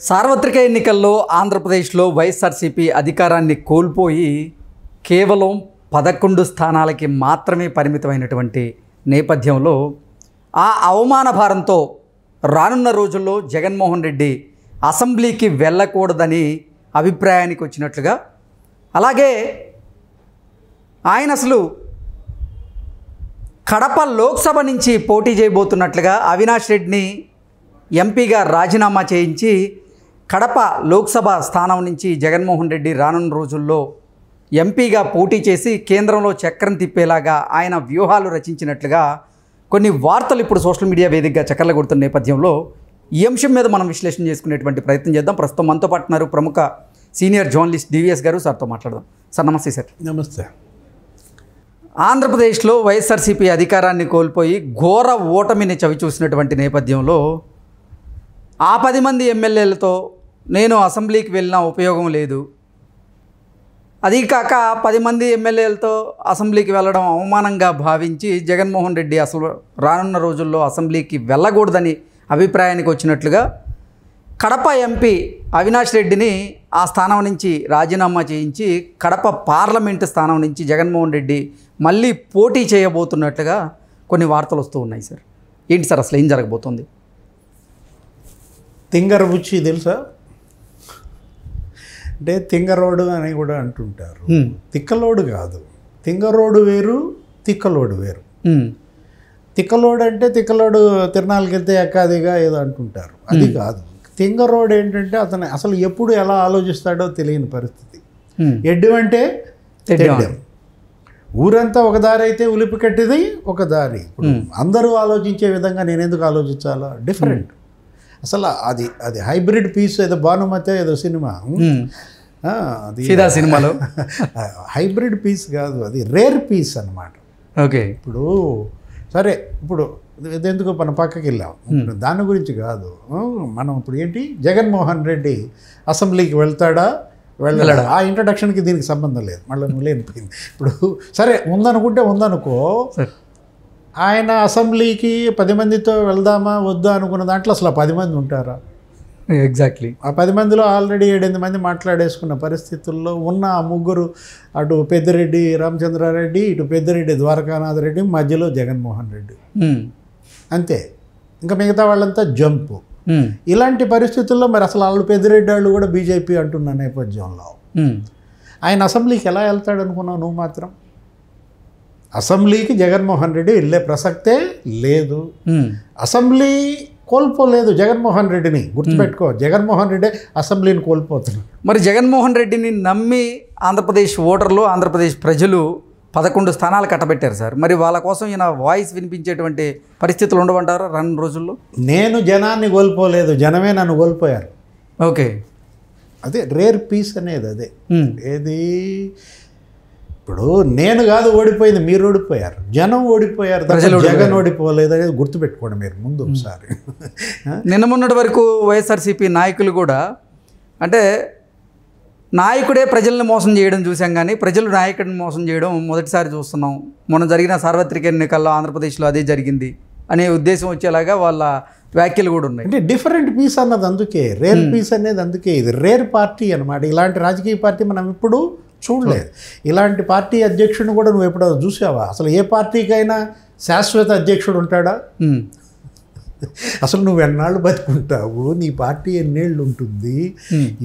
సార్వత్రిక ఎన్నికల్లో ఆంధ్రప్రదేశ్లో వైఎస్ఆర్సీపీ అధికారాన్ని కోల్పోయి కేవలం 11 స్థానాలకి మాత్రమే పరిమితమైనటువంటి నేపథ్యంలో ఆ అవమాన భారంతో రానున్న రోజుల్లో జగన్మోహన్ రెడ్డి అసెంబ్లీకి వెళ్ళకూడదని అభిప్రాయానికి వచ్చినట్లుగా, అలాగే ఆయన అసలు కడప లోక్సభ నుంచి పోటీ చేయబోతున్నట్లుగా అవినాష్ రెడ్డిని ఎంపీగా రాజీనామా చేయించి కడప లోక్సభ స్థానం నుంచి జగన్మోహన్ రెడ్డి రానున్న రోజుల్లో ఎంపీగా పోటీ చేసి కేంద్రంలో చక్రం తిప్పేలాగా ఆయన వ్యూహాలు రచించినట్లుగా కొన్ని వార్తలు ఇప్పుడు సోషల్ మీడియా వేదికగా చక్కర్లు కొడుతున్న నేపథ్యంలో ఈ అంశం మీద మనం విశ్లేషణ చేసుకునేటువంటి ప్రయత్నం చేద్దాం. ప్రస్తుతం మనతో పాటు ఉన్నారు ప్రముఖ సీనియర్ జర్నలిస్ట్ డివిఎస్ గారు. సార్తో మాట్లాడదాం. సార్ నమస్తే. సార్ నమస్తే. ఆంధ్రప్రదేశ్లో వైఎస్ఆర్సీపీ అధికారాన్ని కోల్పోయి ఘోర ఓటమిని చవిచూసినటువంటి నేపథ్యంలో ఆ 10 మంది ఎమ్మెల్యేలతో నేను అసెంబ్లీకి వెళ్ళిన ఉపయోగం లేదు, అది కాక 10 మంది ఎమ్మెల్యేలతో అసెంబ్లీకి వెళ్ళడం అవమానంగా భావించి జగన్మోహన్ రెడ్డి అసలు రానున్న రోజుల్లో అసెంబ్లీకి వెళ్ళకూడదని అభిప్రాయానికి వచ్చినట్లుగా కడప ఎంపీ అవినాష్ రెడ్డిని ఆ స్థానం నుంచి రాజీనామా చేయించి కడప పార్లమెంటు స్థానం నుంచి జగన్మోహన్ రెడ్డి మళ్ళీ పోటీ చేయబోతున్నట్లుగా కొన్ని వార్తలు వస్తూ ఉన్నాయి. సార్ ఏంటి సార్ అసలు ఏం జరగబోతుంది? తింగర బుచ్చి తెలుసా? అంటే తింగరోడు అని కూడా అంటుంటారు. తిక్కలోడు కాదు, తింగరోడు వేరు, తిక్కలోడు వేరు. తిక్కలోడు అంటే తిక్కలోడు తిరణాలకి వెళ్తే ఎక్కాదిగా ఏదో అంటుంటారు, అది కాదు. తింగరోడు ఏంటంటే అతను అసలు ఎప్పుడు ఎలా ఆలోచిస్తాడో తెలియని పరిస్థితి. ఎడ్డం అంటే తెడ్డం. ఊరంతా ఒక దారి అయితే ఉలిపి కట్టిది ఒక దారి. ఇప్పుడు అందరూ ఆలోచించే విధంగా నేను ఎందుకు ఆలోచించాలా? డిఫరెంట్. అసలు అది అది హైబ్రిడ్ పీస్. ఏదో భానుమతి ఏదో సినిమా, అది సినిమాలో హైబ్రిడ్ పీస్ కాదు, అది రేర్ పీస్ అన్నమాట. ఓకే. ఇప్పుడు సరే, ఇప్పుడు ఎందుకు మనం పక్కకి వెళ్ళాం, దాని గురించి కాదు. మనం ఇప్పుడు ఏంటి, జగన్మోహన్ రెడ్డి అసెంబ్లీకి వెళ్తాడా వెళ్ళాడా, ఆ ఇంట్రడక్షన్కి దీనికి సంబంధం లేదు, మళ్ళీ నువ్వు లేనిపోయింది. ఇప్పుడు సరే ఉందనుకో, ఆయన అసెంబ్లీకి 10 మందితో వెళ్దామా వద్దా అనుకున్న దాంట్లో అసలు 10 మంది ఉంటారా? ఎగ్జాక్ట్లీ. ఆ 10 మందిలో ఆల్రెడీ 7-8 మంది మాట్లాడేసుకున్న పరిస్థితుల్లో ఉన్న ఆ ముగ్గురు, అటు పెద్దిరెడ్డి రామచంద్రారెడ్డి, ఇటు పెద్దిరెడ్డి ద్వారకానాథ్ రెడ్డి, మధ్యలో జగన్మోహన్ రెడ్డి, అంతే. ఇంకా మిగతా వాళ్ళంతా జంపు. ఇలాంటి పరిస్థితుల్లో మరి అసలు వాళ్ళు పెద్దిరెడ్డి వాళ్ళు కూడా బీజేపీ అంటున్న నేపథ్యంలో ఆయన అసెంబ్లీకి ఎలా వెళ్తాడు అనుకున్నావు నువ్వు? మాత్రం అసెంబ్లీకి జగన్మోహన్ రెడ్డి వెళ్ళే ప్రసక్తే లేదు. అసెంబ్లీ కోల్పోలేదు జగన్మోహన్ రెడ్డిని, గుర్తుపెట్టుకో. జగన్మోహన్ రెడ్డి అసెంబ్లీని కోల్పోతున్నాడు. మరి జగన్మోహన్ రెడ్డిని నమ్మి ఆంధ్రప్రదేశ్ ఓటర్లు, ఆంధ్రప్రదేశ్ ప్రజలు 11 స్థానాలు కట్టబెట్టారు సార్. మరి వాళ్ళ కోసం ఈయన వాయిస్ వినిపించేటువంటి పరిస్థితులు ఉండవంటారా రానున్న రోజుల్లో? నేను జనాన్ని కోల్పోలేదు, జనమే నన్ను కోల్పోయారు. ఓకే. అదే రేర్ పీస్ అనేది. అదే ఏది, ఇప్పుడు నేను కాదు ఓడిపోయింది, మీరు ఓడిపోయారు, జనం ఓడిపోయారు, జగన్ ఓడిపోలేదు అనేది గుర్తుపెట్టుకోండి మీరు ముందు ఒకసారి. నిన్న మొన్నటి వరకు వైఎస్ఆర్సీపీ నాయకులు కూడా, అంటే నాయకుడే ప్రజల్ని మోసం చేయడం చూసాం, కానీ ప్రజలు నాయకుడిని మోసం చేయడం మొదటిసారి చూస్తున్నాం. మొన్న జరిగిన సార్వత్రిక ఎన్నికల్లో ఆంధ్రప్రదేశ్లో అదే జరిగింది అనే ఉద్దేశం వచ్చేలాగా వాళ్ళ వ్యాఖ్యలు కూడా ఉన్నాయి. అంటే డిఫరెంట్ పీస్ అన్నది అందుకే, రేర్ పీస్ అనేది అందుకే. ఇది రేర్ పార్టీ అనమాట. ఇలాంటి రాజకీయ పార్టీ మనం ఇప్పుడు చూడలేదు. ఇలాంటి పార్టీ అధ్యక్షుడిని కూడా నువ్వు ఎప్పుడో చూసావా? అసలు ఏ పార్టీకైనా శాశ్వత అధ్యక్షుడు ఉంటాడా? అసలు నువ్వు ఎన్నాళ్ళు బతుకుంటావు, నీ పార్టీ ఎన్నేళ్ళు ఉంటుంది?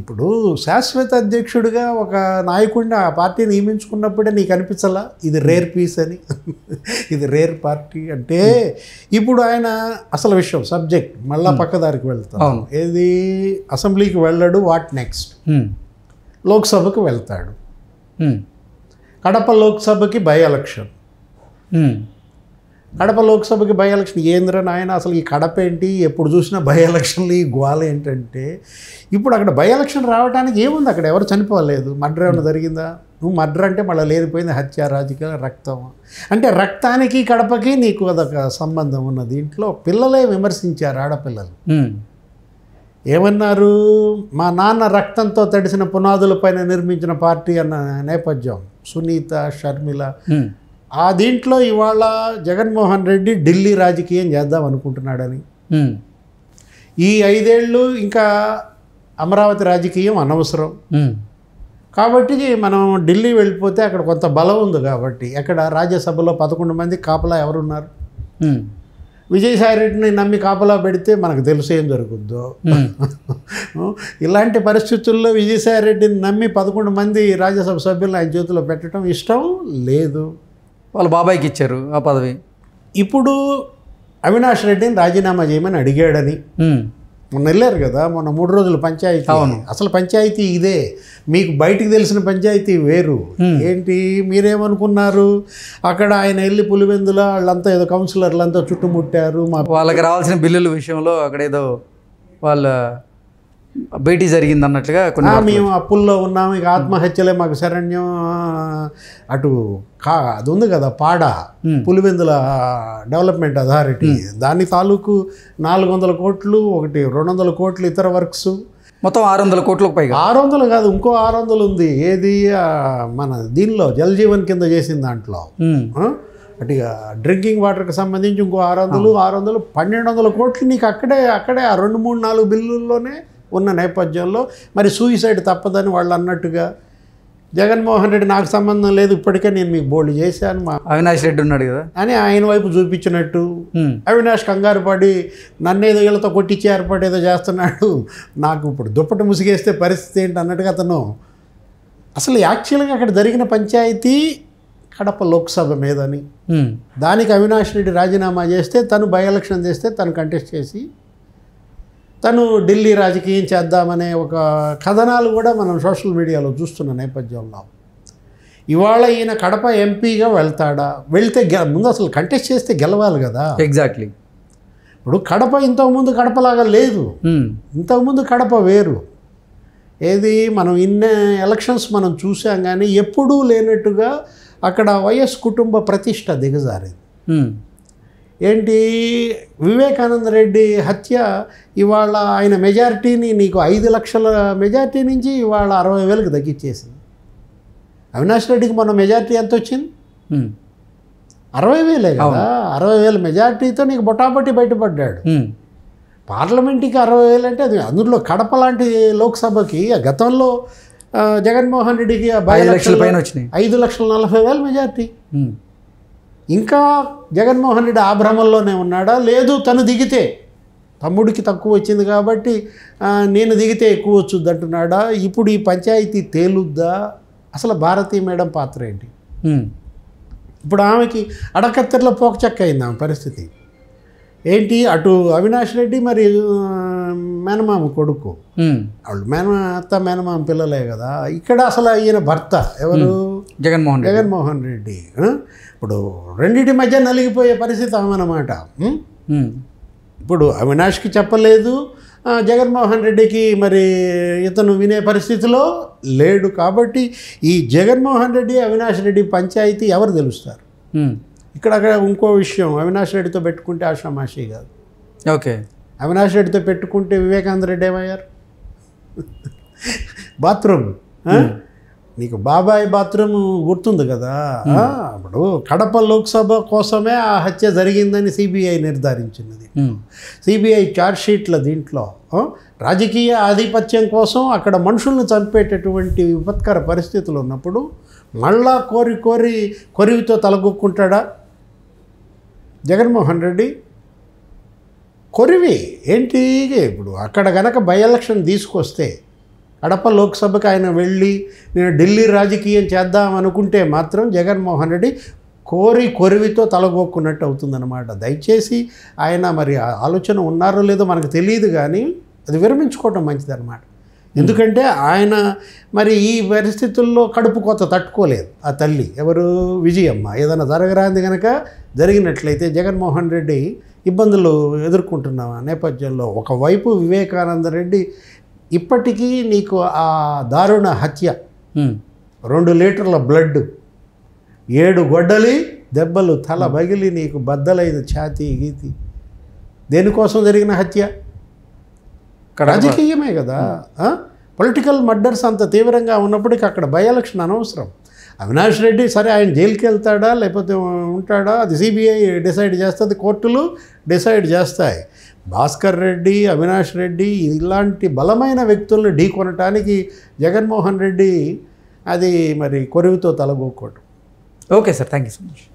ఇప్పుడు శాశ్వత అధ్యక్షుడిగా ఒక నాయకుడిని ఆ పార్టీ నియమించుకున్నప్పుడే నీకు అనిపించాలా ఇది రేర్ పీస్ అని? ఇది రేర్ పార్టీ అంటే ఇప్పుడు ఆయన అసలు విషయం సబ్జెక్ట్ మళ్ళా పక్కదారికి వెళ్తాం. ఏది, అసెంబ్లీకి వెళ్ళాడు, వాట్ నెక్స్ట్? లోక్సభకు వెళ్తాడు. కడప లోక్సభకి బై ఎలక్షన్. కడప లోక్సభకి బై ఎలక్షన్ ఏంద్రా నాయన? అసలు ఈ కడప ఏంటి? ఎప్పుడు చూసినా బై ఎలక్షన్లు, ఈ గోల ఏంటంటే ఇప్పుడు అక్కడ బై ఎలక్షన్ రావడానికి ఏముంది? అక్కడ ఎవరు చనిపోలేదు, మర్డర్ ఏమైనా జరిగిందా? నువ్వు మర్డర్ అంటే మళ్ళీ లేనిపోయింది, హత్య, రాజకీయ, రక్తం. అంటే రక్తానికి కడపకి నీకు అదొక సంబంధం ఉన్న దీంట్లో పిల్లలే విమర్శించారు, ఆడపిల్లలు ఏమన్నారు? మా నాన్న రక్తంతో తడిసిన పునాదులపైన నిర్మించిన పార్టీ అన్న నేపథ్యం, సునీత, షర్మిల. ఆ దీంట్లో ఇవాళ జగన్మోహన్ రెడ్డి ఢిల్లీ రాజకీయం చేద్దాం అనుకుంటున్నాడని, ఈ 5 ఏళ్ళు ఇంకా అమరావతి రాజకీయం అనవసరం. కాబట్టి మనం ఢిల్లీ వెళ్ళిపోతే అక్కడ కొంత బలం ఉంది కాబట్టి, అక్కడ రాజ్యసభలో 11 మంది కాపలా ఎవరున్నారు? విజయసాయిరెడ్డిని నమ్మి కాపలా పెడితే మనకు తెలుసు ఏం జరుగుద్దో. ఇలాంటి పరిస్థితుల్లో విజయసాయిరెడ్డిని నమ్మి 11 మంది రాజ్యసభ సభ్యులను ఆయన చేతిలో పెట్టడం ఇష్టం లేదు. వాళ్ళ బాబాయ్కి ఇచ్చారు ఆ పదవి. ఇప్పుడు అవినాష్ రెడ్డిని రాజీనామా చేయమని అడిగాడని మొన్న వెళ్ళారు కదా, మొన్న 3 రోజులు పంచాయతీ. అసలు పంచాయతీ ఇదే, మీకు బయటికి తెలిసిన పంచాయతీ వేరు. ఏంటి మీరేమనుకున్నారు? అక్కడ ఆయన వెళ్ళి పులివెందుల వాళ్ళంతా ఏదో కౌన్సిలర్లంతా చుట్టుముట్టారు. వాళ్ళకి రావాల్సిన బిల్లుల విషయంలో అక్కడ ఏదో వాళ్ళ భేటీ జరిగింది అన్నట్లుగా కొన్ని మేము అప్పుల్లో ఉన్నాము, ఇక ఆత్మహత్యలే మాకు శరణ్యం. అటు అది ఉంది కదా పాడ, పులివెందుల డెవలప్మెంట్ అథారిటీ, దాని తాలూకు 400 కోట్లు, ఒకటి 200 కోట్లు ఇతర వర్క్స్, మొత్తం 600 కోట్లకు పైగా. 600 కాదు, ఇంకో 600 ఉంది. ఏది మన దీనిలో జల్ జీవన్ కింద చేసిన దాంట్లో, అటు డ్రింకింగ్ వాటర్కి సంబంధించి ఇంకో 600 1200 కోట్లు నీకు అక్కడే ఆ 2, 3, 4 బిల్లుల్లోనే ఉన్న నేపథ్యంలో మరి సూయిసైడ్ తప్పదని వాళ్ళు అన్నట్టుగా జగన్మోహన్ రెడ్డి నాకు సంబంధం లేదు, ఇప్పటికే నేను మీకు బోల్డ్ చేశాను మా అవినాష్ రెడ్డి ఉన్నాడు కదా అని ఆయన వైపు చూపించినట్టు, అవినాష్ కంగారు పడి నన్నేదో వీళ్ళతో కొట్టించి ఏర్పాటు చేస్తున్నాడు, నాకు ఇప్పుడు దుప్పటి ముసిగేస్తే పరిస్థితి ఏంటి అన్నట్టుగా అతను. అసలు యాక్చువల్గా అక్కడ జరిగిన పంచాయతీ కడప లోక్సభ మీదని, దానికి అవినాష్ రెడ్డి రాజీనామా చేస్తే తను బై ఎలక్షన్ చేస్తే తను కంటెస్ట్ చేసి తను ఢిల్లీ రాజకీయం చేద్దామనే ఒక కథనాలు కూడా మనం సోషల్ మీడియాలో చూస్తున్న నేపథ్యంలో ఇవాళ ఈయన కడప ఎంపీగా వెళ్తాడా? వెళ్తే ముందు అసలు కంటెస్ట్ చేస్తే గెలవాలి కదా. ఎగ్జాక్ట్లీ. ఇప్పుడు కడప ఇంతకుముందు కడపలాగా లేదు, ఇంతకుముందు కడప వేరు. ఏది మనం ఇన్ని ఎలక్షన్స్ మనం చూసాం, కానీ ఎప్పుడూ లేనట్టుగా అక్కడ వైఎస్ కుటుంబ ప్రతిష్ట దిగజారింది. ఏంటి వివేకానంద రెడ్డి హత్య ఇవాళ ఆయన మెజారిటీని నీకు 5 లక్షల మెజారిటీ నుంచి ఇవాళ 60,000కి తగ్గించేసింది. అవినాష్ రెడ్డికి మొన్న మెజారిటీ ఎంత వచ్చింది? 60,000 కదా. 60,000 మెజారిటీతో నీకు బొటాబొట్టి బయటపడ్డాడు. పార్లమెంట్కి 60,000 అంటే అది అందులో కడప లాంటి లోక్సభకి గతంలో జగన్మోహన్ రెడ్డికి 5 లక్షల పైన వచ్చినాయి. 5,40,000 మెజారిటీ. ఇంకా జగన్మోహన్ రెడ్డి ఆ భ్రమంలోనే ఉన్నాడా? లేదు, తను దిగితే తమ్ముడికి తక్కువ వచ్చింది కాబట్టి నేను దిగితే ఎక్కువ వచ్చుద్ది అంటున్నాడా? ఇప్పుడు ఈ పంచాయతీ తేలుద్దా? అసలు భారతీ మేడం పాత్ర ఏంటి? ఇప్పుడు ఆమెకి అడకత్తెరలో పోకచక్క అయింది ఆమె పరిస్థితి. ఏంటి అటు అవినాష్ రెడ్డి మరి మేనమామ కొడుకు, వాళ్ళు మేనమామ పిల్లలే కదా. ఇక్కడ అసలు ఈయన భర్త ఎవరు? జగన్మోహన్ రెడ్డి. ఇప్పుడు రెండింటి మధ్య నలిగిపోయే పరిస్థితి ఆమెనమాట. ఇప్పుడు అవినాష్కి చెప్పలేదు, జగన్మోహన్ రెడ్డికి మరి ఇతను వినే పరిస్థితిలో లేడు. కాబట్టి ఈ జగన్మోహన్ రెడ్డి అవినాష్ రెడ్డి పంచాయతీ ఎవరు తెలుస్తారు? అక్కడ ఇంకో విషయం, అవినాష్ రెడ్డితో పెట్టుకుంటే ఆషామాషి కాదు. ఓకే, అవినాష్ రెడ్డితో పెట్టుకుంటే వివేకానంద రెడ్డి ఏమయ్యారు? బాత్రూమ్, నీకు బాబాయ్ బాత్రూమ్ గుర్తుంది కదా. ఇప్పుడు కడప లోక్సభ కోసమే ఆ హత్య జరిగిందని సిబిఐ నిర్ధారించినది. సిబిఐ ఛార్జ్షీట్ల దీంట్లో రాజకీయ ఆధిపత్యం కోసం అక్కడ మనుషులను చంపేటటువంటి విపత్కర పరిస్థితులు ఉన్నప్పుడు మళ్ళా కొరివితో తలగొక్కుంటాడా జగన్మోహన్ రెడ్డి? కొరివి ఏంటి? ఇప్పుడు అక్కడ గనక బై ఎలక్షన్ తీసుకొస్తే కడప లోక్సభకి ఆయన వెళ్ళి నేను ఢిల్లీ రాజకీయం చేద్దాం అనుకుంటే మాత్రం జగన్మోహన్ రెడ్డి కొరివితో తలగొక్కున్నట్టు అవుతుందన్నమాట. దయచేసి ఆయన మరి ఆలోచన ఉన్నారో లేదో మనకు తెలియదు, కానీ అది విరమించుకోవటం మంచిదన్నమాట. ఎందుకంటే ఆయన మరి ఈ పరిస్థితుల్లో కడుపు కోత తట్టుకోలేదు ఆ తల్లి ఎవరు? విజయమ్మ. ఏదైనా జరగరాంది కనుక జరిగినట్లయితే జగన్మోహన్ రెడ్డి ఇబ్బందులు ఎదుర్కొంటున్న నేపథ్యంలో ఒకవైపు వివేకానంద రెడ్డి ఇప్పటికీ నీకు ఆ దారుణ హత్య, 2 లీటర్ల బ్లడ్, 7 గొడ్డలి దెబ్బలు, తల బగిలి నీకు బద్దలైన ఛాతీ గీతి, దేనికోసం జరిగిన హత్య? రాజకీయమే కదా. పొలిటికల్ మర్డర్స్ అంత తీవ్రంగా ఉన్నప్పటికీ అక్కడ బై ఎలక్షన్ అనవసరం. అవినాష్ రెడ్డి సరే ఆయన జైలుకి వెళ్తాడా లేకపోతే ఉంటాడా అది సిబిఐ డిసైడ్ చేస్తుంది, కోర్టులు డిసైడ్ చేస్తాయి. భాస్కర్ రెడ్డి, అవినాష్ రెడ్డి ఇలాంటి బలమైన వ్యక్తులను ఢీకొనటానికి జగన్మోహన్ రెడ్డి అది మరి కొరివితో తలగొక్కోడు. Okay sir, thank you so much.